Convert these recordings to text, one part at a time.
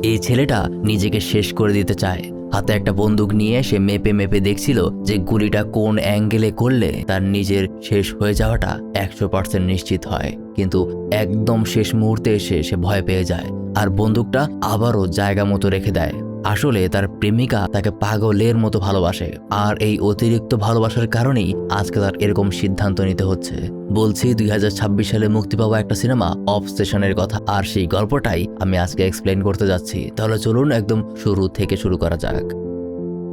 এই ছেলেটা নিজেকে শেষ করে দিতে চায়। হাতে একটা বন্দুক নিয়ে সে মেপে মেপে দেখছিল যে গুলিটা কোন অ্যাঙ্গেলে করলে তার নিজের শেষ হয়ে যাওয়াটা 100% নিশ্চিত হয়। কিন্তু একদম শেষ মুহূর্তে এসে সে ভয় পেয়ে যায় আর বন্দুকটা আবারও জায়গা মতো রেখে দেয়। আসলে তার প্রেমিকা তাকে পাগলের মতো ভালোবাসে, আর এই অতিরিক্ত ভালোবাসার কারণেই আজকে তার এরকম সিদ্ধান্ত নিতে হচ্ছে। বলছি 2026 সালে মুক্তি পাওয়া একটা সিনেমা অবসেশনের কথা, আর সেই গল্পটাই আমি আজকে এক্সপ্লেন করতে যাচ্ছি। তাহলে চলুন একদম শুরু থেকে শুরু করা যাক।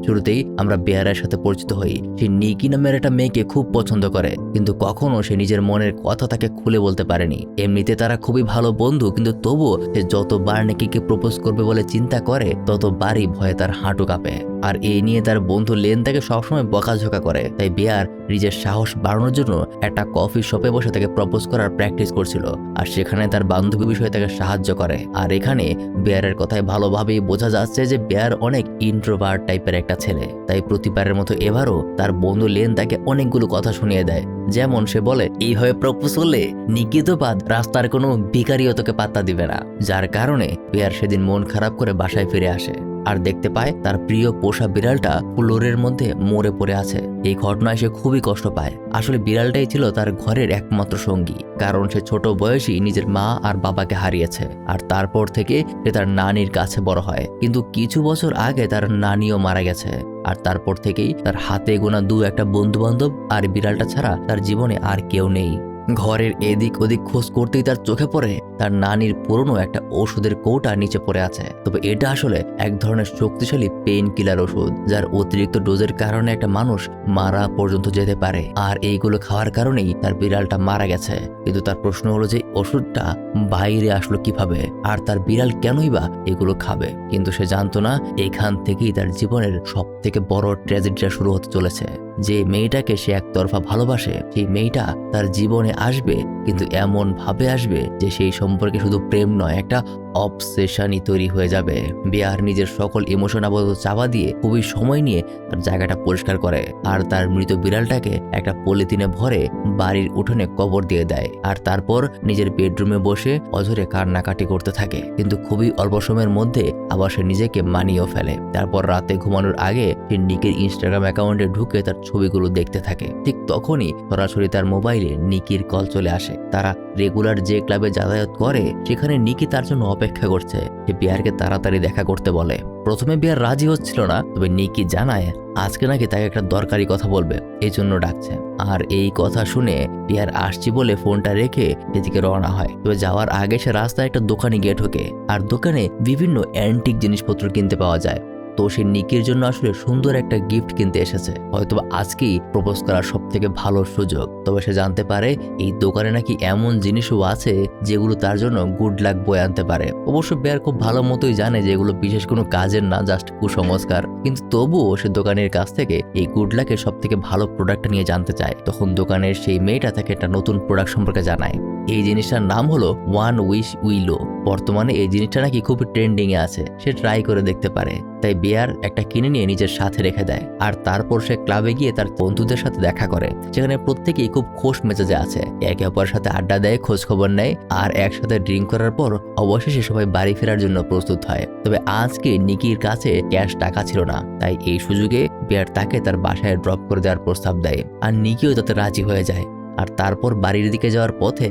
শুরুতেই আমরা বেয়ারের সাথে পরিচিত হই। সে নিকি নামের একটা মেয়েকে খুব পছন্দ করে, কিন্তু কখনো সে নিজের মনের কথা তাকে খুলে বলতে পারেনি। এমনিতে তারা খুবই ভালো বন্ধু, কিন্তু তবুও সে যতবার নিকিকে প্রপোজ করবে বলে চিন্তা করে ততবারই ভয়ে তার হাঁটু কাঁপে। আর এই নিয়ে তার বন্ধু লেন তাকে সবসময় বকাঝকা করে। তাই বেয়ার নিজের সাহস বাড়ানোর জন্য একটা কফি শপে বসে তাকে প্রপোজ করার প্র্যাকটিস করছিল, আর সেখানে তার বান্ধবী বিষয়ে তাকে সাহায্য করে। আর এখানে বেয়ারের কথায় ভালোভাবেই বোঝা যাচ্ছে যে বেয়ার অনেক ইন্ট্রোভার্ট টাইপের একটা ছেলে। তাই প্রতিবারের মতো এবারও তার বন্ধু লেন তাকে অনেকগুলো কথা শুনিয়ে দেয়। যেমন সে বলে, এইভাবে প্রপোজ করলে নিকি তো বাদ, রাস্তার কোনো ভিখারিও তোকে পাত্তা দিবে না। যার কারণে বেয়ার সেদিন মন খারাপ করে বাসায় ফিরে আসে আর দেখতে পায় তার প্রিয় পোষা বিড়ালটা ফ্লোরের মধ্যে মরে পড়ে আছে। এই ঘটনায় সে খুবই কষ্ট পায়। আসলে বিড়ালটাই ছিল তার ঘরের একমাত্র সঙ্গী, কারণ সে ছোট বয়সেই নিজের মা আর বাবাকে হারিয়েছে। আর তারপর থেকে সে তার নানির কাছে বড় হয়, কিন্তু কিছু বছর আগে তার নানিও মারা গেছে। আর তারপর থেকেই তার হাতে গোনা একটা বন্ধু বান্ধব আর বিড়ালটা ছাড়া তার জীবনে আর কেউ নেই। ঘরের এদিক ওদিক খোঁজ করতেই তার চোখে পড়ে তার নানির পুরনো একটা ওষুধের কৌটা নিচে পড়ে আছে। তবে এটা আসলে এক ধরনের শক্তিশালী পেইন কিলার ওষুধ, যার অতিরিক্ত ডোজের কারণে একটা মানুষ মারা পর্যন্ত যেতে পারে। আর এইগুলো খাওয়ার কারণেই তার বিড়ালটা মারা গেছে। কিন্তু তার প্রশ্ন হলো যে ওষুধটা বাইরে আসলো কিভাবে, আর তার বিড়াল কেনই বা এগুলো খাবে। কিন্তু সে জানতো না এখান থেকেই তার জীবনের সব থেকে বড় ট্র্যাজেডিটা শুরু হতে চলেছে। যে মেয়েটাকে সে একতরফা ভালোবাসে, সেই মেয়েটা তার জীবনে আসবে, কিন্তু এমন ভাবে আসবে যে সেই সম্পর্কে শুধু প্রেম নয়, একটা অবসেশনই তৈরি হয়ে যাবে। বেয়ার নিজের সকল ইমোশন আপাতত চাপা দিয়ে খুবই সময় নিয়ে তার জায়গাটা পরিষ্কার করে আর তার মৃত বিড়ালটাকে একটা পলিথিনে ভরে বাড়ির উঠোনে কবর দিয়ে দেয়। আর তারপর নিজের বেডরুমে বসে অঝরে কান্নাকাটি করতে থাকে। কিন্তু খুবই অল্প সময়ের মধ্যে আবার সে নিজেকে মানিয়েও ফেলে। তারপর রাতে ঘুমানোর আগে সে নিকির ইনস্টাগ্রাম অ্যাকাউন্টে ঢুকে তার ছবিগুলো দেখতে থাকে। ঠিক তখনই সরাসরি তার মোবাইলে নিকির কল চলে আসে। তারা রেগুলার যে ক্লাবে যাতায়াত করে সেখানে নিকি তার জন্য অপেক্ষা করছে। সে বিয়ারকে তাড়াতাড়ি দেখা করতে বলে। প্রথমে বিয়ার রাজি হচ্ছিল না, তবে নিকি জানায় আজকে নাকি তাকে একটা দরকারি কথা বলবে, এই জন্য ডাকছে। আর এই কথা শুনে বিয়ার আসছি বলে ফোনটা রেখে সেদিকে রওনা হয়। তবে যাওয়ার আগে সে রাস্তায় একটা দোকানে গিয়ে ঢোকে, আর দোকানে বিভিন্ন অ্যান্টিক জিনিসপত্র কিনতে পাওয়া যায়। তো সে নিকির জন্য আসলে সুন্দর একটা গিফট কিনতে এসেছে, হয়তো আজকেই প্রপোজ করার সব থেকে ভালো সুযোগ। তবে সে জানতে পারে এই দোকানে নাকি এমন জিনিসও আছে যেগুলো তার জন্য গুড লাক বয়ে আনতে পারে। অবশ্য বেয়ার খুব ভালো মতোই জানে যে এগুলো বিশেষ কোনো কাজের না, জাস্ট কুসংস্কার। কিন্তু তবুও সে দোকানের কাছ থেকে এই গুড লাকের সব থেকে ভালো প্রোডাক্টটা নিয়ে জানতে চায়। তখন দোকানের সেই মেয়েটা তাকে একটা নতুন প্রোডাক্ট সম্পর্কে জানায়। এই জিনিসটার নাম হলো ওয়ান উইশ উইলো। বর্তমানে এই জিনিসটা নাকি খুব ট্রেন্ডিং এ আছে, সে ট্রাই করে দেখতে পারে। তাই বেয়ার একটা কিনে নিয়ে নিজের সাথে রেখে দেয়। আর তারপর সে ক্লাবে গিয়ে তার বন্ধুদের সাথে দেখা করে, যেখানে প্রত্যেকেই খুব খোশ মেজাজে আছে, একে অপরের সাথে আড্ডা দেয়, খোঁজ খবর নেয়, আর একসাথে ড্রিঙ্ক করার পর অবশেষে সবাই বাড়ি ফেরার জন্য প্রস্তুত হয়। তবে আজকে নিকির কাছে ক্যাশ টাকা ছিল না, তাই এই সুযোগে বেয়ার তাকে তার বাসায় ড্রপ করে দেওয়ার প্রস্তাব দেয়, আর নিকিও তাতে রাজি হয়ে যায়। আর তারপর বাড়ির দিকে যাওয়ার পথে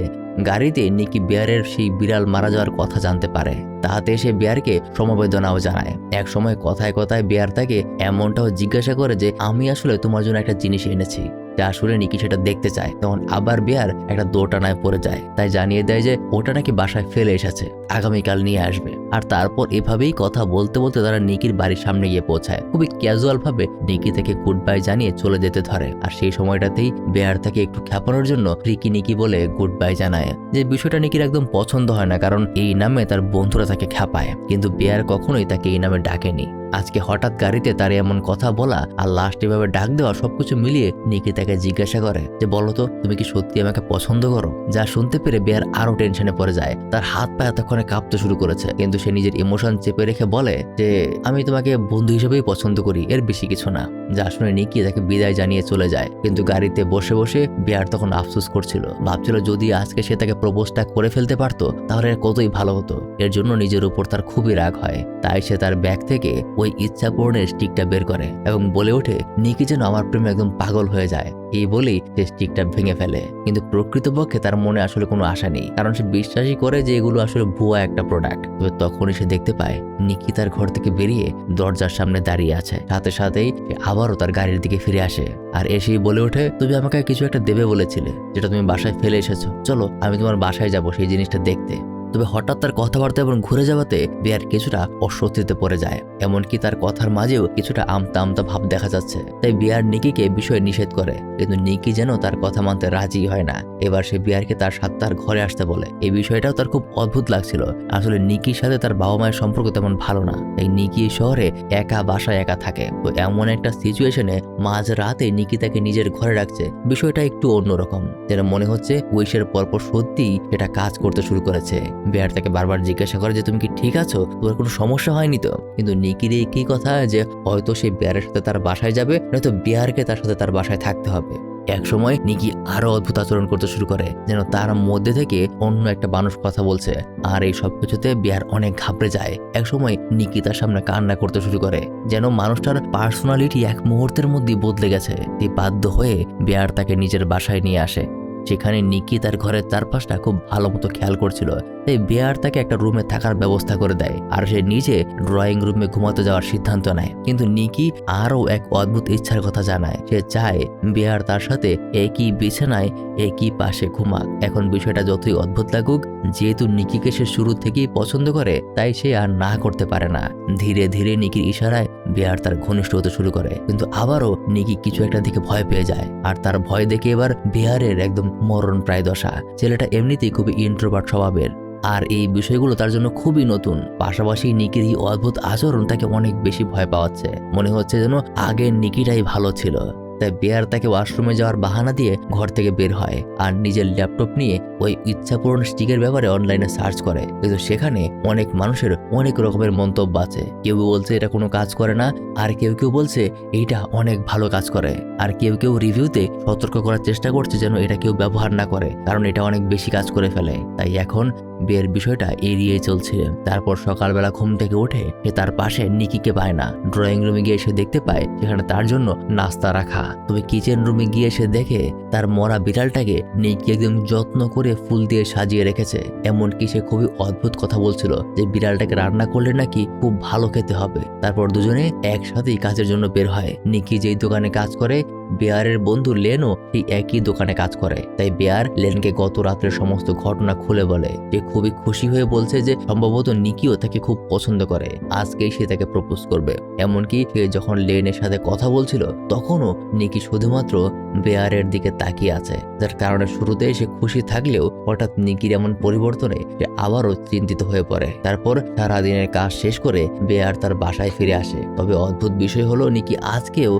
গাড়িতে নিকি বেয়ারের সেই বিড়াল মারা যাওয়ার কথা জানতে পারে। তাতে সে বেয়ারকে সমবেদনাও জানায়। এক সময় কথায় কথায় বেয়ার তাকে এমনটাও জিজ্ঞাসা করে যে আমি আসলে তোমার জন্য একটা জিনিস এনেছি, যা আসলে নিকি সেটা দেখতে চায়। তখন আবার বেয়ার একটা দোটানায় পড়ে যায়, তাই জানিয়ে দেয় যে ওটা নাকি বাসায় ফেলে এসেছে, আগামীকাল নিয়ে আসবে। আর তারপর এভাবেই কথা বলতে বলতে তারা নিকির বাড়ির সামনে গিয়ে পৌঁছায়। খুবই ক্যাজুয়াল ভাবে নিকি থেকে গুড বাই জানিয়ে চলে যেতে ধরে। আর সেই সময়টাতেই বেয়ার তাকে একটু খ্যাপানোর জন্য রিকি নিকি বলে গুড বাই জানায়। যে বিষয়টা নিকির একদম পছন্দ হয় না, কারণ এই নামে তার বন্ধুরা তাকে খ্যাপায়, কিন্তু বেয়ার কখনোই তাকে এই নামে ডাকেনি। আজকে হঠাৎ গাড়িতে তার এমন কথা বলা আর লাস্ট এভাবে ডাক দেওয়া সবকিছু মিলিয়ে নিকি তাকে জিজ্ঞাসা করে যে বলো তো তুমি কি সত্যি আমাকে পছন্দ করো। যা শুনতে পেরে বেয়ার আরো টেনশনে পড়ে যায়। তার হাত পা এতক্ষণে কাঁপতে শুরু করেছে, কিন্তু সে নিজের ইমোশন চেপে রেখে বলে যে আমি তোমাকে বন্ধু হিসেবেই পছন্দ করি, এর বেশি কিছু না। যা শুনে নিকি তাকে বিদায় জানিয়ে চলে যায়। কিন্তু গাড়িতে বসে বসে বেয়ার তখন আফসোস করছিল, ভাবছিল যদি আজকে সে তাকে প্রপোজটা করে ফেলতে পারতো তাহলে কতই ভালো হতো। এর জন্য নিজের উপর তার খুবই রাগ হয়। তাই সে তার ব্যাগ থেকে ওই ইচ্ছা পূরণের স্টিকটা বের করে এবং বলে ওঠে নিকি যেন আমার প্রেমে একদম পাগল হয়ে যায়। এই বলেই সে স্টিকটা ভেঙে ফেলে। কিন্তু প্রকৃতপক্ষে তার মনে আসলে কোনো আশা নেই, কারণ সে বিশ্বাসই করে যে এগুলো আসলে ভুয়া একটা প্রোডাক্ট। তবে তখনই সে দেখতে পায় নিকি তার ঘর থেকে বেরিয়ে দরজার সামনে দাঁড়িয়ে আছে। সাথে সাথেই সে আবারও তার গাড়ির দিকে ফিরে আসে আর এসেই বলে ওঠে তুমি আমাকে কিছু একটা দেবে বলেছিলে, যেটা তুমি বাসায় ফেলে এসেছো, চলো আমি তোমার বাসায় যাবো সেই জিনিসটা দেখতে। তবে হঠাৎ তার কথাবার্তা এবং ঘুরে যাওয়াতে বেয়ার কিছুটা অস্বস্তিতে পড়ে যায়। এমনকি তার কথার মাঝেও কিছুটা আমতা আমতা ভাব দেখা যাচ্ছে। তাই বিয়ার নিকিকে বিষয়ে নিষেধ করে, কিন্তু নিকি যেন তার কথা মানতে রাজি হয় না। এবার সে বিয়ারকে তার সাথে তার ঘরে আসতে বলে। এই বিষয়টাও তার খুব অদ্ভুত লাগছিল। আসলে নিকির সাথে তার বাবা মায়ের সম্পর্ক তেমন ভালো না, তাই নিকি শহরে একা বাসায় একা থাকে। তো এমন একটা সিচুয়েশনে মাঝ রাতে নিকি তাকে নিজের ঘরে রাখছে, বিষয়টা একটু অন্যরকম। যেন মনে হচ্ছে উইশের পরপর সত্যিই এটা কাজ করতে শুরু করেছে। বেয়ার তাকে বারবার জিজ্ঞাসা করে যে তুমি কি ঠিক আছো, তোমার কোনো সমস্যা হয়নি তো। কিন্তু নিকির এই কি কথা যে হয়তো সে বেয়ারের সাথে তার বাসায় যাবে, নয়তো বেয়ারকে তার সাথে তার বাসায় থাকতে হবে। এক সময় নিকি আরো অদ্ভুত আচরণ করতে শুরু করে, যেন তার মধ্যে থেকে অন্য একটা মানুষ কথা বলছে। আর এই সবকিছুতে বিয়ার অনেক ঘাবড়ে যায়। এক সময় নিকি তার সামনে কান্না করতে শুরু করে, যেন মানুষটার পার্সোনালিটি এক মুহূর্তের মধ্যেই বদলে গেছে। বাধ্য হয়ে বিয়ার তাকে নিজের বাসায় নিয়ে আসে। সেখানে নিকি তার ঘরের চারপাশটা খুব ভালো মতো খেয়াল করছিল। তাই বেয়ার তাকে একটা রুমে থাকার ব্যবস্থা করে দেয় আর সে নিজে ড্রয়িং রুমে ঘুমাতে যাওয়ার সিদ্ধান্ত নেয়। কিন্তু নিকি আরও এক অদ্ভুত ইচ্ছার কথা জানায়, সে চায় বেয়ার তার সাথে একই বিছানায় একই পাশে ঘুমাক। এখন বিষয়টা যতই অদ্ভুত লাগুক, যেহেতু নিকিকে সে শুরু থেকেই পছন্দ করে, তাই সে আর না করতে পারে না। ধীরে ধীরে নিকির ইশারায় বেয়ার তার ঘনিষ্ঠ হতে শুরু করে, কিন্তু আবারও নিকি কিছু একটা দিকে ভয় পেয়ে যায়। আর তার ভয় দেখে এবার বেয়ারের একদম মরণ প্রায় দশা। ছেলেটা এমনিতেই খুবই ইন্ট্রোভার্ট স্বভাবের, আর এই বিষয়গুলো তার জন্য খুবই নতুন। পাশাপাশি নিকির এই অদ্ভুত আচরণ তাকে অনেক বেশি ভয় পাওয়াচ্ছে। মনে হচ্ছে যেন আগের নিকিটাই ভালো ছিল। তাই বেয়ার তাকে ওয়াশরুমে যাওয়ার বাহানা দিয়ে ঘর থেকে বের হয় আর নিজের ল্যাপটপ নিয়ে ওই ইচ্ছাপূরণ স্টিকের ব্যাপারে অনলাইনে সার্চ করে। কিন্তু সেখানে অনেক মানুষের অনেক রকমের মন্তব্য আছে। কেউ বলছে এটা কোনো কাজ করে না, আর কেউ কেউ বলছে এইটা অনেক ভালো কাজ করে, আর কেউ কেউ রিভিউতে সতর্ক করার চেষ্টা করছে যেন এটা কেউ ব্যবহার না করে, কারণ এটা অনেক বেশি কাজ করে ফেলে। তাই এখন বিয়ের বিষয়টা এড়িয়ে চলছে। তারপর সকালবেলা ঘুম থেকে উঠে সে তার পাশে নিকিকে পায় না। ড্রয়িং রুমে গিয়ে সে দেখতে পায় সেখানে তার জন্য নাস্তা রাখা। তবে কিচেন রুমে গিয়ে সে দেখে তার মরা বিড়ালটাকে নিকি একদম যত্ন করে ফুল দিয়ে সাজিয়ে রেখেছে। এমনকি সে খুবই অদ্ভুত কথা বলছিল যে বিড়ালটাকে রান্না করলে নাকি খুব ভালো খেতে হবে। তারপর দুজনে একসাথেই কাজের জন্য বের হয়। নিকি যেই দোকানে কাজ করে, বেয়ারের বন্ধু লেনও সেই একই দোকানে কাজ করে। তাই বেয়ার লেনকে গত রাত্রের সমস্ত ঘটনা খুলে বলে। সে খুবই খুশি হয়ে বলছে যে সম্ভবত নিকিও তাকে খুব পছন্দ করে, আজকেই সে তাকে প্রপোজ করবে। এমনকি সে যখন লেনের সাথে কথা বলছিল তখনও নিকি শুধুমাত্র বেয়ারের দিকে তাকিয়ে আছে, যার কারণে শুরুতে সে খুশি থাকলেও হঠাৎ নিকির এমন পরিবর্তনে সে আবারও চিন্তিত হয়ে পড়ে। তারপর সারাদিনের কাজ শেষ করে বেয়ার তার বাসায় ফিরে আসে। তবে অদ্ভুত বিষয় হলো নিকি আজকেও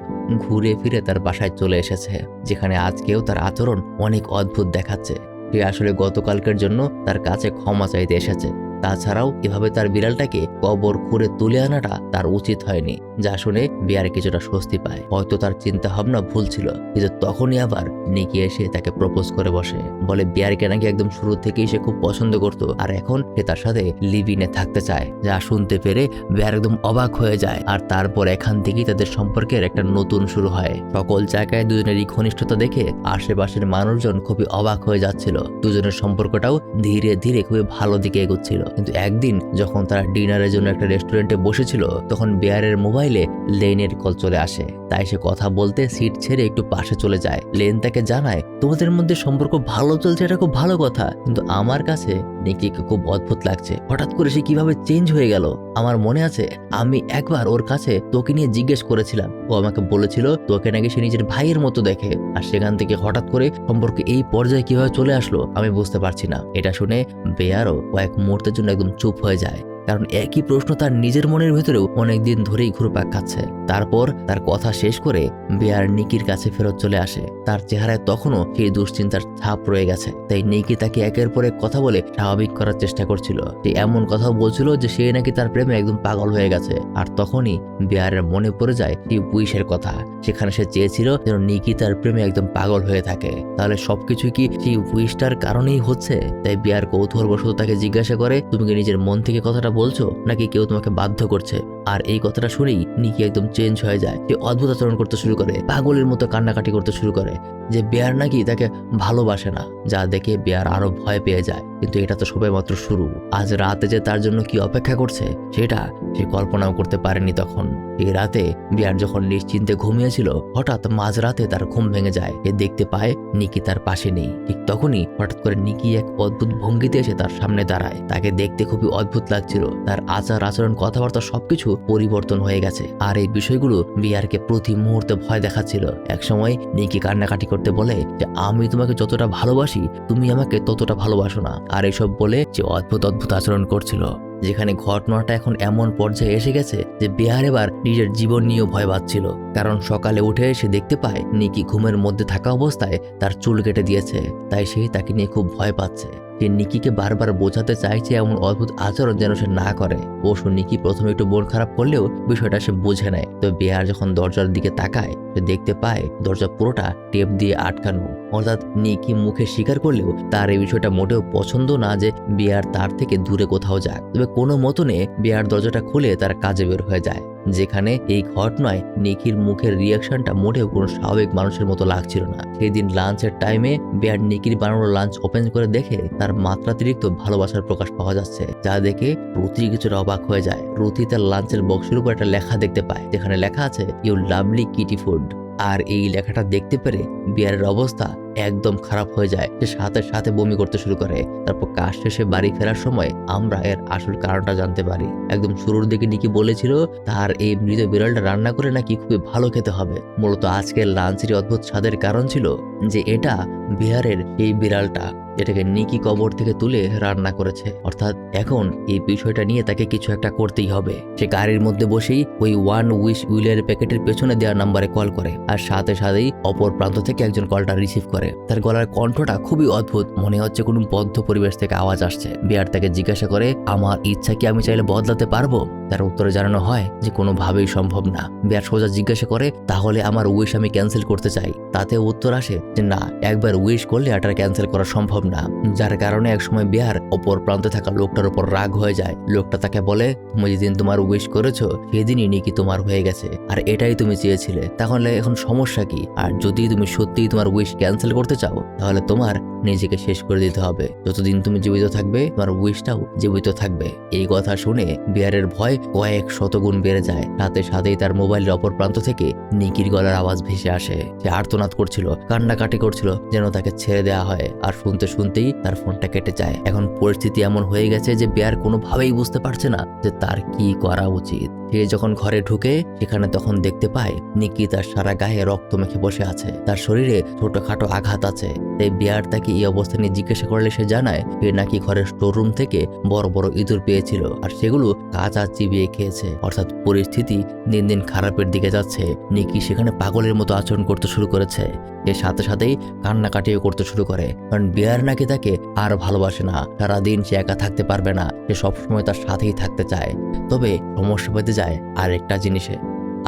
ঘুরে ফিরে তার বাসায় চলে এসেছে, যেখানে আজকেও তার আচরণ অনেক অদ্ভুত দেখাচ্ছে। সে আসলে গতকালকের জন্য তার কাছে ক্ষমা চাইতে এসেছে। তাছাড়াও এভাবে তার বিড়ালটাকে কবর খুঁড়ে তুলে আনাটা তার উচিত হয়নি। যা শুনে বিয়ার কিছুটা স্বস্তি পায়। হয়তো তার চিন্তা ভাবনা ভুল ছিল। কিন্তু তখনই আবার নিকি এসে তাকে প্রপোজ করে বসে, বলে বিয়ারকে নাকি একদম শুরু থেকেই সে খুব পছন্দ করত, আর এখন সে তার সাথে লিভ ইনে থাকতে চায়। যা শুনতে পেরে বিয়ার একদম অবাক হয়ে যায়। আর তারপর এখান থেকেই তাদের সম্পর্কের একটা নতুন শুরু হয়। সকল জায়গায় দুজনেরই ঘনিষ্ঠতা দেখে আশেপাশের মানুষজন খুবই অবাক হয়ে যাচ্ছিল। দুজনের সম্পর্কটাও ধীরে ধীরে খুবই ভালো দিকে এগোচ্ছিল। কিন্তু একদিন যখন তারা ডিনারের জন্য একটা রেস্টুরেন্টে বসেছিল, তখন বেয়ারের মোবাইলে লেনের কল চলে আসে। তাই সে কথা বলতে সিট ছেড়ে একটু পাশে চলে যায়। লেন তাকে জানায় তোমাদের মধ্যে সম্পর্ক ভালো চলছে, এটা খুব ভালো কথা, কিন্তু আমার কাছে নিকিকে খুব অদ্ভুত লাগছে। হঠাৎ করে সে কিভাবে চেঞ্জ হয়ে গেল। আমার মনে আছে আমি একবার ওর কাছে তোকে নিয়ে জিজ্ঞেস করেছিলাম, ও আমাকে বলেছিল তোকে নাকি সে নিজের ভাইয়ের মতো দেখে। আর সেখান থেকে হঠাৎ করে সম্পর্কে এই পর্যায়ে কিভাবে চলে আসলো আমি বুঝতে পারছি না। এটা শুনে বেয়ারও কয়েক মুহূর্তের জন্য একদম চুপ হয়ে যায়। কারণ একই প্রশ্ন তার নিজের মনের ভেতরেও অনেকদিন ধরেই ঘুরপাক খাচ্ছে। তারপর তার কথা শেষ করে বিয়ার নিকির কাছে ফেরত চলে আসে। তার চেহারায় তখনও সেই দুশ্চিন্তার ছাপ রয়ে গেছে। তাই নিকি তাকে একের পর এক কথা বলে স্বাভাবিক করার চেষ্টা করছিল। সে এমন কথাও বলছিল যে সে নাকি তার প্রেমে একদম পাগল হয়ে গেছে। আর তখনই বিয়ারের মনে পড়ে যায় সেই উইশের কথা। সেখানে সে চেয়েছিল যেন নিকি তার প্রেমে একদম পাগল হয়ে থাকে। তাহলে সবকিছু কি সেই উইশটার কারণেই হচ্ছে? তাই বিয়ার কৌতূহলবশত তাকে জিজ্ঞাসা করে, তুমি কি নিজের মন থেকে কথাটা বলছো নাকি কেউ তোমাকে বাধ্য করছে? আর এই কথাটা শুনেই নিকি একদম চেঞ্জ হয়ে যায়। সে অদ্ভুত আচরণ করতে শুরু করে, পাগলের মতো কান্নাকাটি করতে শুরু করে যে বিয়ার নাকি তাকে ভালোবাসে না। যা দেখে বিয়ার আরো ভয় পেয়ে যায়। কিন্তু এটা তো সবে মাত্র শুরু। আজ রাতে যে তার জন্য কি অপেক্ষা করছে সেটা সে কল্পনাও করতে পারেনি তখন। এই রাতে বিয়ার যখন নিশ্চিন্তে ঘুমিয়েছিল, হঠাৎ মাঝরাতে তার ঘুম ভেঙে যায়। সে দেখতে পায় নিকি তার পাশে নেই। ঠিক তখনই হঠাৎ করে নিকি এক অদ্ভুত ভঙ্গিতে এসে তার সামনে দাঁড়ায়। তাকে দেখতে খুবই অদ্ভুত লাগছিল। তার আচার আচরণ কথাবার্তা সবকিছু পরিবর্তন হয়ে গেছে। আর এই বিষয়গুলো বিয়ারকে প্রতি মুহূর্তে ভয় দেখাচ্ছিল। একসময় নিকি কান্নাকাটি করতে বলে যে আমি তোমাকে যতটা ভালোবাসি তুমি আমাকে ততটা ভালোবাসো না। আর এসব বলে যে অদ্ভুত অদ্ভুত আচরণ করছিল। যেখানে ঘটনাটা এখন এমন পর্যায়ে এসে গেছে যে বিহার এবার নিজের জীবন নিয়েও ভয় পাচ্ছিল। কারণ সকালে উঠে সে দেখতে পায় নিকি ঘুমের মধ্যে থাকা অবস্থায় তার চুল কেটে দিয়েছে। তাই সে তাকে নিয়ে খুব ভয় পাচ্ছে। সে নিকিকে বারবার বোঝাতে চাইছে এমন অদ্ভুত আচরণ যেন সে না করে। অবশ্য নিকি প্রথমে একটু মন খারাপ করলেও বিষয়টা সে বুঝে নেয়। তো বিহার যখন দরজার দিকে তাকায় সে দেখতে পায় দরজা পুরোটা টেপ দিয়ে আটকানো। অর্থাৎ নিকি মুখে স্বীকার করলেও তার এই বিষয়টা মোটেও পছন্দ না যে বিহার তার থেকে দূরে কোথাও যাক। তবে কোনো মতনে বিহার দরজাটা খুলে তার কাজে বের হয়ে যায়। যেখানে এই ঘটনায় নিকির মুখের রিয়াকশনটা মোটেও কোনো স্বাভাবিক মানুষের মতো লাগছিল না। সেদিন লাঞ্চের টাইমে বিহার নিকির বানানো লাঞ্চ ওপেন করে দেখে তার মাত্রাতিরিক্ত ভালোবাসার প্রকাশ পাওয়া যাচ্ছে। যা দেখে রুতি কিছুটা অবাক হয়ে যায়। রুতি তার লাঞ্চের বক্সের উপর একটা লেখা দেখতে পায়, যেখানে লেখা আছে ইউ লাভলি কিটি ফুড। আর এই লেখাটা দেখতে পেরে বিয়ারের অবস্থা একদম খারাপ হয়ে যায়। সে সাথে সাথে বমি করতে শুরু করে। তারপর কাজ শেষে বাড়ি ফেরার সময় আমরা এর আসল কারণটা জানতে পারি। একদম শুরুর দিকে নিকি বলেছিল তার এই মৃত বিড়ালটা রান্না করে নাকি খুবই ভালো খেতে হবে। মূলত আজকের লাঞ্চের অদ্ভুত স্বাদের কারণ ছিল যে এটা বিহারের এই বিড়ালটা, যেটাকে নিকি কবর থেকে তুলে রান্না করেছে। অর্থাৎ এখন এই বিষয়টা নিয়ে তাকে কিছু একটা করতেই হবে। সে গাড়ির মধ্যে বসেই ওই ওয়ান উইশ উইলের প্যাকেটের পেছনে দেওয়া নাম্বারে কল করে। আর সাথে সাথেই অপর প্রান্ত থেকে একজন কলটা রিসিভ করে। তার গলার কণ্ঠটা খুবই অদ্ভুত, মনে হচ্ছে কোনো বদ্ধ পরিবেশ থেকে আওয়াজ আসছে। বিয়ার তাকে জিজ্ঞাসা করে আমার ইচ্ছা কি আমি চাইলে বদলাতে পারবো? তার উত্তরে জানানো হয় যে কোনোভাবেই সম্ভব না। বিয়ার সোজা জিজ্ঞাসা করে তাহলে আমার উইশ আমি ক্যান্সেল করতে চাই। তাতে উত্তর আসে যে না, একবার উইশ করলে এটা ক্যান্সেল করা সম্ভব না। যার কারণে একসময় বিহার অপর প্রান্তে থাকা লোকটার উপর রাগ হয়ে যায়। লোকটা তাকে বলে তুমি যেদিন তোমার উইশ করেছো সেদিনই নিকি তোমার হয়ে গেছে, আর এটাই তুমি চেয়েছিলে। তাহলে এখন সমস্যা কি? আর যদি তুমি সত্যিই তোমার উইশ ক্যান্সেল করতে চাও তাহলে তোমার নিজেকে শেষ করে দিতে হবে। যতদিন তুমি জীবিত থাকবে তোমার উইশটাও জীবিত থাকবে। এই কথা শুনে বিহারের ভয় কয়েক শতগুণ বেড়ে যায়। সাথে সাথেই তার মোবাইলের অপর প্রান্ত থেকে নিকির গলার আওয়াজ ভেসে আসে। সে আর্তনাদ করছিল, কান্নাকাটি করছিল যেন তাকে ছেড়ে দেওয়া হয়। আর শুনতে শুনতেই তার ফোনটা কেটে যায়। এখন পরিস্থিতি এমন হয়ে গেছে যে বিহার কোনোভাবেই বুঝতে পারছে না যে তার কি করা উচিত। সে যখন ঘরে ঢুকে সেখানে তখন দেখতে পায় নিকি তার সারা গায়ে রক্ত মেখে বসে আছে। তার শরীরে ছোটখাটো আঘাত আছে। তাই বিহার তাকে এই অবস্থা নিয়ে জিজ্ঞাসা করলে সে জানায় সে নাকি ঘরের স্টোররুম থেকে বড় বড় ইঁদুর পেয়েছিল আর সেগুলো কাঁচা চিবিয়ে খেয়েছে। অর্থাৎ পরিস্থিতি দিন দিন খারাপের দিকে যাচ্ছে। নিকি সেখানে পাগলের মতো আচরণ করতে শুরু করেছে। এর সাথে সাথেই কান্নাকাটিও করতে শুরু করে, কারণ বিহার নাকি তাকে আর ভালোবাসে না। সারাদিন সে একা থাকতে পারবে না, সে সবসময় তার সাথেই থাকতে চায়। তবে সমস্যা পেতে যায় আরেকটা জিনিসে।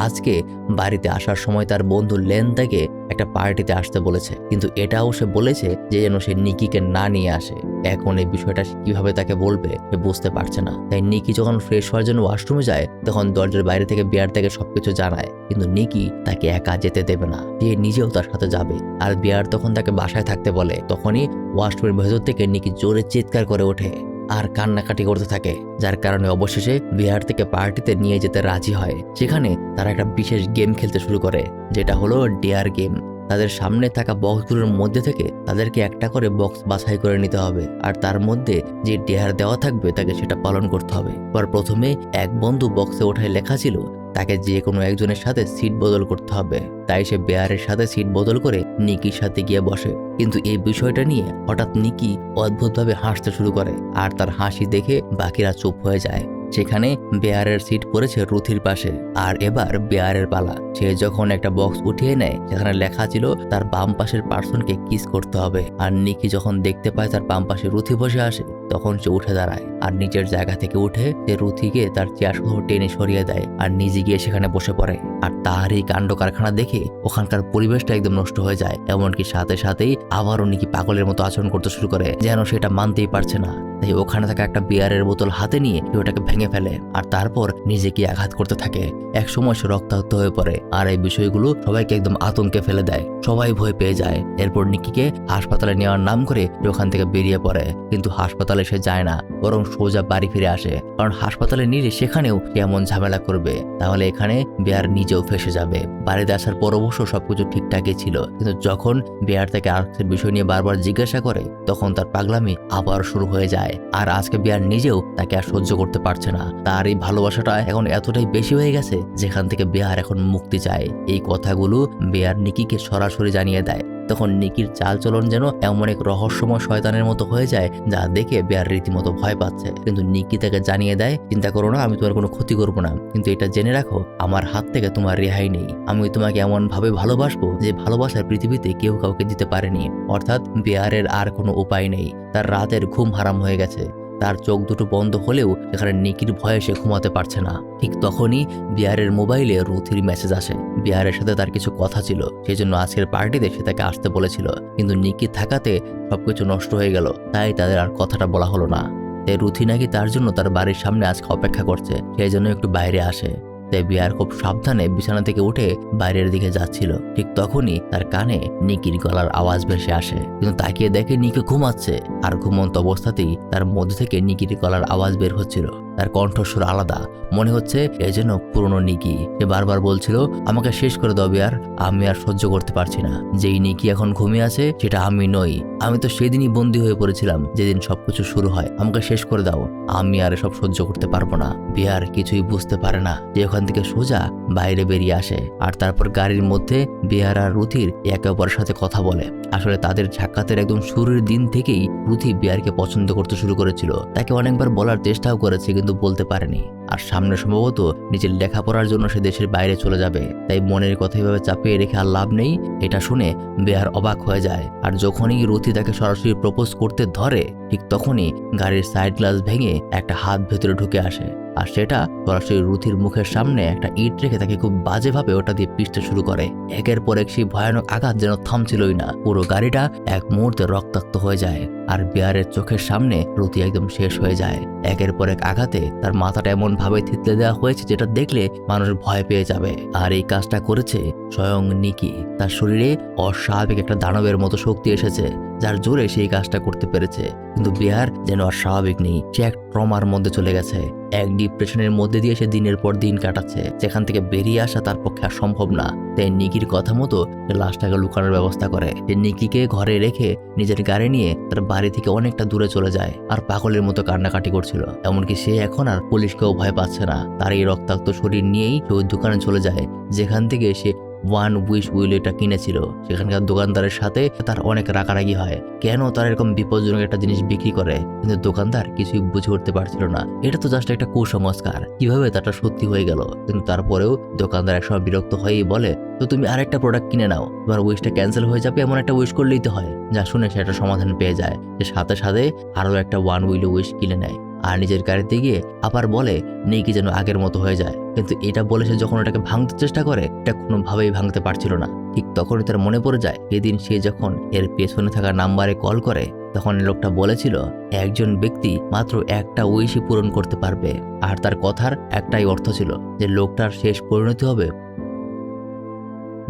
আজকে বাড়িতে আসার সময় তার বন্ধু লেন তাকে একটা পার্টিতে আসতে বলেছে, কিন্তু এটাও সে বলেছে যে যেন সে নিকিকে না নিয়ে আসে। এখন এই বিষয়টা কিভাবে তাকে বলবে সে বুঝতে পারছে না। তাই নিকি যখন ফ্রেশ হওয়ার জন্য ওয়াশরুমে যায় তখন দরজার বাইরে থেকে বিয়ার তাকে সবকিছু জানায়, কিন্তু নিকি তাকে একা যেতে দেবে না। সে নিজেও তার সাথে যাবে। আর বিয়ার তখন তাকে বাসায় থাকতে বলে। তখনই ওয়াশরুমের ভেতর থেকে নিকি জোরে চিৎকার করে ওঠে আর কান্নাকাটি করতে থাকে, যার কারণে অবশেষে বিহার থেকে পার্টিতে নিয়ে যেতে রাজি হয়। সেখানে তারা একটা বিশেষ গেম খেলতে শুরু করে, যেটা হলো ডেয়ার গেম। তাদের সামনে থাকা বক্সগুলোর মধ্যে থেকে তাদেরকে একটা করে বক্স বাছাই করে নিতে হবে, আর তার মধ্যে যে ডেয়ার দেওয়া থাকবে তাকে সেটা পালন করতে হবে। পর প্রথমে এক বন্ধু বক্সে ওঠায় লেখা ছিল তাকে যে কোনো একজনের সাথে সিট বদল করতে হবে। তাই সে বেয়ারের সাথে সিট বদল করে নিকির সাথে গিয়ে বসে। কিন্তু এই বিষয়টা নিয়ে হঠাৎ নিকি অদ্ভুতভাবে হাসতে শুরু করে, আর তার হাসি দেখে বাকিরা চুপ হয়ে যায়। সেখানে বেয়ারের সিট পড়েছে রুথির পাশে। আর এবার বেয়ারের পালা। সে যখন একটা বক্স উঠিয়ে নেয় সেখানে লেখা ছিল তার বাম পাশের পার্সনকে কিস করতে হবে। আর নিকি যখন দেখতে পায় তার বাম পাশে রুথি বসে আসে তখন সে উঠে দাঁড়ায় আর নিজের জায়গা থেকে উঠে সে রুথিকে তার চেয়ার সহ টেনে সরিয়ে দেয় আর নিজে গিয়ে সেখানে বসে পড়ে। আর তার এই কাণ্ড কারখানা দেখে ওখানকার পরিবেশটা একদম নষ্ট হয়ে যায়। এমনকি সাথে সাথেই আবারও নিকি পাগলের মতো আচরণ করতে শুরু করে, যেন সেটা মানতেই পারছে না। তাই ওখানে থাকা একটা বিয়ারের বোতল হাতে নিয়ে ওটাকে ভেঙে ফেলে আর তারপর নিজেকে আঘাত করতে থাকে। একসময় সে রক্তাক্ত হয়ে পড়ে আর এই বিষয়গুলো সবাইকে একদম আতঙ্কে ফেলে দেয়। সবাই ভয় পেয়ে যায়। এরপর নিকিকে হাসপাতালে নেওয়ার নাম করে ওখান থেকে বেরিয়ে পড়ে, কিন্তু হাসপাতালে সে যায় না, বরং সোজা বাড়ি ফিরে আসে। কারণ হাসপাতালে নিলে সেখানেও এমন ঝামেলা করবে, তাহলে এখানে বেয়ার নিজেও ফেসে যাবে। বাড়িতে আসার পর অবশ্য সবকিছু ঠিকঠাকই ছিল, কিন্তু যখন বেয়ার তাকে আর্থের বিষয় নিয়ে বারবার জিজ্ঞাসা করে তখন তার পাগলামি আবার শুরু হয়ে যায়। আর আজকে বেয়ার নিজেও তাকে আর সহ্য করতে পারছে না। তার এই ভালোবাসাটা এখন এতটাই বেশি হয়ে গেছে যেখান থেকে বেয়ার এখন মুক্তি চায়। এই কথাগুলো বেয়ার নিকিকে সরাসরি জানিয়ে দেয়। তখন নিকির চালচলন যেন এমন এক রহস্যময় শয়তানের মতো হয়ে যায় যা দেখে বেয়ার রীতিমতো ভয় পাচ্ছে। কিন্তু নিকি তাকে জানিয়ে দেয়, চিন্তা করো না, আমি তোমার কোনো ক্ষতি করবো না, কিন্তু এটা জেনে রাখো আমার হাত থেকে তোমার রেহাই নেই। আমি তোমাকে এমন ভাবে ভালোবাসবো যে ভালোবাসার পৃথিবীতে কেউ কাউকে দিতে পারেনি। অর্থাৎ বেয়ারের আর কোনো উপায় নেই। তার রাতের ঘুম হারাম হয়ে গেছে। তার চোখ দুটো বন্ধ হলেও সেখানে নিকির ভয়ে সে ঘুমাতে পারছে না। ঠিক তখনই বিয়ারের মোবাইলে রুথির মেসেজ আসে। বিয়ারের সাথে তার কিছু কথা ছিল, সেই জন্য আজকের পার্টিতে সে তাকে আসতে বলেছিল, কিন্তু নিকি থাকাতে সবকিছু নষ্ট হয়ে গেল, তাই তাদের আর কথাটা বলা হলো না। তাই রুথি নাকি তার জন্য তার বাড়ির সামনে আজকে অপেক্ষা করছে, সেই জন্য একটু বাইরে আসে। তাই বিয়ার খুব সাবধানে বিছানা থেকে উঠে বাইরের দিকে যাচ্ছিল। ঠিক তখনই তার কানে নিকির গলার আওয়াজ ভেসে আসে, কিন্তু তাকিয়ে দেখে নিকি ঘুমাচ্ছে। আর ঘুমন্ত অবস্থাতেই তার মধ্যে থেকে নিকির গলার আওয়াজ বের হচ্ছিল। তার কণ্ঠস্বর আলাদা, মনে হচ্ছে এই জন্য পুরনো নিকি। সে বারবার বলছিল, আমাকে শেষ করে দাও বিয়ার, আমি আর সহ্য করতে পারছি না। যেই নিকি এখন ঘুমিয়ে আছে সেটা আমি নই। আমি তো সেদিনই বন্দী হয়ে পড়েছিলাম যেদিন সবকিছু শুরু হয়। আমাকে শেষ করে দাও, আমি আর এসব সহ্য করতে পারবো না। বিয়ার কিছুই বুঝতে পারে না যে ওখান থেকে সোজা বাইরে বেরিয়ে আসে। আর তারপর গাড়ির মধ্যে বিয়ার আর রুথির একে অপরের সাথে কথা বলে। আসলে তাদের সাক্ষাতের একদম শুরুর দিন থেকেই রুথি বিয়ারকে পছন্দ করতে শুরু করেছিল। তাকে অনেকবার বলার চেষ্টাও করেছে, কিন্তু বলতে পারেনি। আর সামনে সম্ভবত নিজের লেখাপড়ার জন্য সে দেশের বাইরে চলে যাবে। তাই মনের কথা এভাবে চাপিয়ে রেখে আর লাভ নেই। এটা শুনে বেয়ার অবাক হয়ে যায়। আর যখনই রুথি তাকে সরাসরি প্রপোজ করতে ধরে ঠিক তখনই গাড়ির সাইড গ্লাস ভেঙে একটা হাত ভেতরে ঢুকে আসে। আর সেটা সরাসরি রুথির মুখের সামনে একটা ইট রেখে তাকে খুব বাজেভাবে ওটা দিয়ে পিষতে শুরু করে। একের পর এক সেই ভয়ানক আঘাত যেন থামছিলই না। পুরো গাড়িটা এক মুহূর্তে রক্তাক্ত হয়ে যায়। আর বিয়ারের চোখের সামনে রুথি একদম শেষ হয়ে যায়। একের পর এক আঘাতে তার মাথাটা এমন ভাবে থিতলে দেওয়া হয়েছে যেটা দেখলে মানুষ ভয় পেয়ে যাবে। আর এই কাজটা করেছে স্বয়ং নিকি। তার শরীরে অস্বাভাবিক একটা দানবের মতো শক্তি এসেছে, যার জোরে সেই কাজটা করতে পেরেছে। কিন্তু বিয়ার যেন আর স্বাভাবিক নেই। সে এক ট্রমার মধ্যে চলে গেছে। এক ডিপ্রেশনের মধ্যে দিয়ে সে দিনের পর দিন কাটাচ্ছে, যেখান থেকে বেরিয়ে আসা তার পক্ষে আর সম্ভব না। তাই নিকির কথা মতো সে লাশটাকে লুকানোর ব্যবস্থা করে। সে নিকিকে ঘরে রেখে নিজের গাড়ি নিয়ে তার বাড়ি থেকে অনেকটা দূরে চলে যায় আর পাগলের মতো কান্নাকাটি করছিল। এমনকি সে এখন আর পুলিশকেও ভয় পাচ্ছে না। তার এই রক্তাক্ত শরীর নিয়েই সে ওই দোকানে চলে যায় যেখান থেকে সে ওয়ান উইশ উইল এটা কিনেছিল। সেখানকার দোকানদারের সাথে তার অনেক রাগারাগি হয়, কেন তার এরকম বিপজ্জনক একটা জিনিস বিক্রি করে। কিন্তু দোকানদার কিছুই বুঝে উঠতে পারছিল না, এটা তো জাস্ট একটা কুসংস্কার, কিভাবে তাটা সত্যি হয়ে গেল। কিন্তু তারপরেও দোকানদার একসময় বিরক্ত হয়েই বলে, তো তুমি আরেকটা প্রোডাক্ট কিনে নাও, তোমার উইশটা ক্যান্সেল হয়ে যাবে, এমন একটা উইশ করলেই তো হয়। যা শুনে সে একটা সমাধান পেয়ে যায়। যে সাথে সাথে আরো একটা ওয়ান উইল উইশ কিনে নেয় আর নিজের গাড়িতে গিয়ে আবার বলে নেকি যেন আগের মতো হয়ে যায়। কিন্তু এটা বলে সে যখন এটাকে ভাঙতে চেষ্টা করে এটা কোনোভাবেই ভাঙতে পারছিল না। ঠিক তখনই তার মনে পড়ে যায় এদিন সে যখন এর পেছনে থাকা নাম্বারে কল করে তখন লোকটা বলেছিল একজন ব্যক্তি মাত্র একটা উইশই পূরণ করতে পারবে। আর তার কথার একটাই অর্থ ছিল যে লোকটার শেষ পরিণতি হবে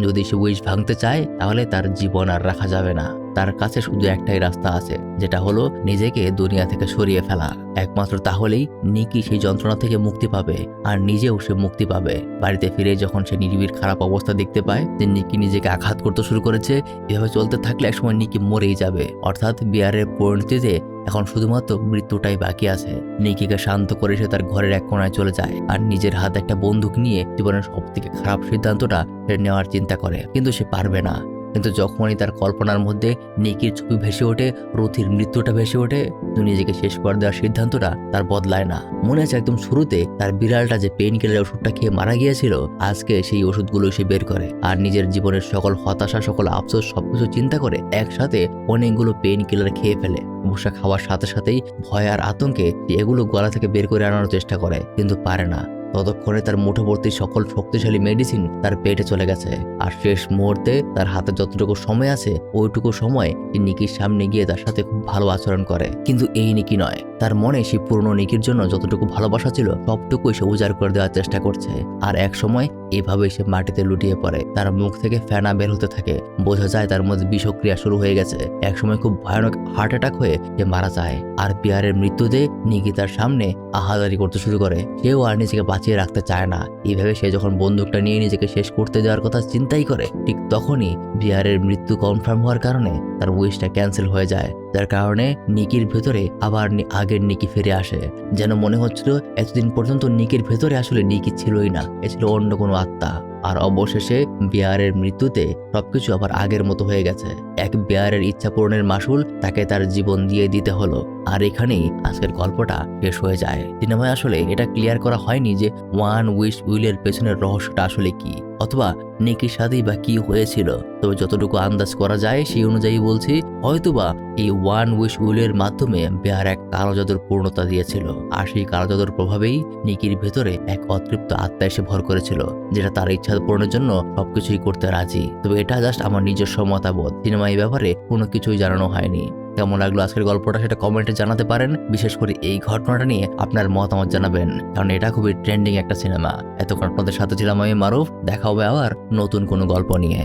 যদি সে উইশ ভাঙতে চায় তাহলে তার জীবন আর রাখা যাবে না। তার কাছে শুধু একটাই রাস্তা আছে, যেটা হলো নিজেকে দুনিয়া থেকে সরিয়ে ফেলা। একমাত্র তাহলেই নিকি সেই যন্ত্রণা থেকে মুক্তি পাবে আর নিজেও সে মুক্তি পাবে। বাড়িতে ফিরে যখন সে নিরিবির খারাপ অবস্থা দেখতে পায় যে নিকি নিজেকে আঘাত করতে শুরু করেছে, এভাবে চলতে থাকলে একসময় নিকি মরেই যাবে। অর্থাৎ বিয়ারের পরিণতিতে এখন শুধুমাত্র মৃত্যুটাই বাকি আছে। নিকিকে শান্ত করে সে তার ঘরের এক কোণায় চলে যায় আর নিজের হাতে একটা বন্দুক নিয়ে জীবনের সব থেকে খারাপ সিদ্ধান্তটা সে নেওয়ার চিন্তা করে, কিন্তু সে পারবে না। কিন্তু যখনই তার কল্পনার মধ্যে নিকির ছবি ভেসে ওঠে, রথির মৃত্যুটা ভেসে ওঠে, তো নিজেকে শেষ করে দেওয়ার সিদ্ধান্তটা তার বদলায় না। মনে আছে একদম শুরুতে তার বিড়ালটা যে পেইন কিলার ওষুধটা খেয়ে মারা গিয়েছিল, আজকে সেই ওষুধগুলো সে বের করে আর নিজের জীবনের সকল হতাশা, সকল আফসোস সবকিছু চিন্তা করে একসাথে অনেকগুলো পেইন কিলার খেয়ে ফেলে। অবশ্য খাওয়ার সাথে সাথেই ভয় আর আতঙ্কে এগুলো গলা থেকে বের করে আনার চেষ্টা করে, কিন্তু পারে না। ততক্ষণে তার মুঠোভর্তি সকল শক্তিশালী মেডিসিন তার পেটে চলে গেছে। আর শেষ মুহূর্তে তার হাতে যতটুকু সময় আছে ওইটুকু সময় নিকির সামনে গিয়ে তার সাথে খুব ভালো আচরণ করে। কিন্তু এই নিকি নয়, তার মনে সেই পুরনো নিকির জন্য যতটুকু ভালোবাসা ছিল সবটুকুই সে উজাড় করে দেওয়ার চেষ্টা করছে। আর এক সময় এভাবেই সে মাটিতে লুটিয়ে পড়ে, তার মুখ থেকে ফেনা বের হতে থাকে, বোঝা যায় তার মধ্যে বিষক্রিয়া শুরু হয়ে গেছে। একসময় খুব ভয়ানক হার্ট অ্যাটাক হয়ে সে মারা যায়। আর পিয়ারের মৃত্যুতে নিকি তার সামনে আহাজারি করতে শুরু করে, সেও আর নিজেকে বাঁচিয়ে রাখতে চায় না। এইভাবে সে যখন বন্দুকটা নিয়ে নিজেকে শেষ করতে যাওয়ার কথা চিন্তাই করে, ঠিক তখনই বিয়ারের মৃত্যু কনফার্ম হওয়ার কারণে তার উইশটা ক্যান্সেল হয়ে যায়, যার কারণে নিকির ভেতরে আবার আগের নিকি ফিরে আসে। যেন মনে হচ্ছিল এতদিন পর্যন্ত নিকির ভেতরে আসলে নিকি ছিলই না, এ ছিল অন্য কোনো আত্মা। আর অবশেষে বিয়ারের মৃত্যুতে সবকিছু আবার আগের মতো হয়ে গেছে। এক বিয়ারের ইচ্ছা পূরণের মাসুল তাকে তার জীবন দিয়ে দিতে হলো। আর এখানেই আজকের গল্পটা শেষ হয়ে যায়। সিনেমায় আসলে এটা ক্লিয়ার করা হয়নি যে ওয়ান উইশ উইলের পেছনের রহস্যটা আসলে কি, অথবা নিকির সাথেই বা কি হয়েছিল। তবে যতটুকু আন্দাজ করা যায় সেই অনুযায়ী বলছি, হয়তোবা এই ওয়ান উইশ উইলের মাধ্যমে বিয়ার এক কালো জাদুর পূর্ণতা দিয়েছিল। আর সেই কালো জাদুর প্রভাবেই নিকির ভেতরে এক অতৃপ্ত আত্মা এসে ভর করেছিল, যেটা তার ইচ্ছা পূরণের জন্য সবকিছুই করতে রাজি। তবে এটা জাস্ট আমার নিজস্ব মতামত, সিনেমা এই ব্যাপারে কোনো কিছুই জানানো হয়নি। কেমন লাগলো আজকের গল্পটা সেটা কমেন্টে জানাতে পারেন। বিশেষ করে এই ঘটনাটা নিয়ে আপনার মতামত জানাবেন, কারণ এটা খুবই ট্রেন্ডিং একটা সিনেমা। এতক্ষণ আপনাদের সাথে ছিলাম আমি মারুফ। দেখা হবে আবার নতুন কোনো গল্প নিয়ে।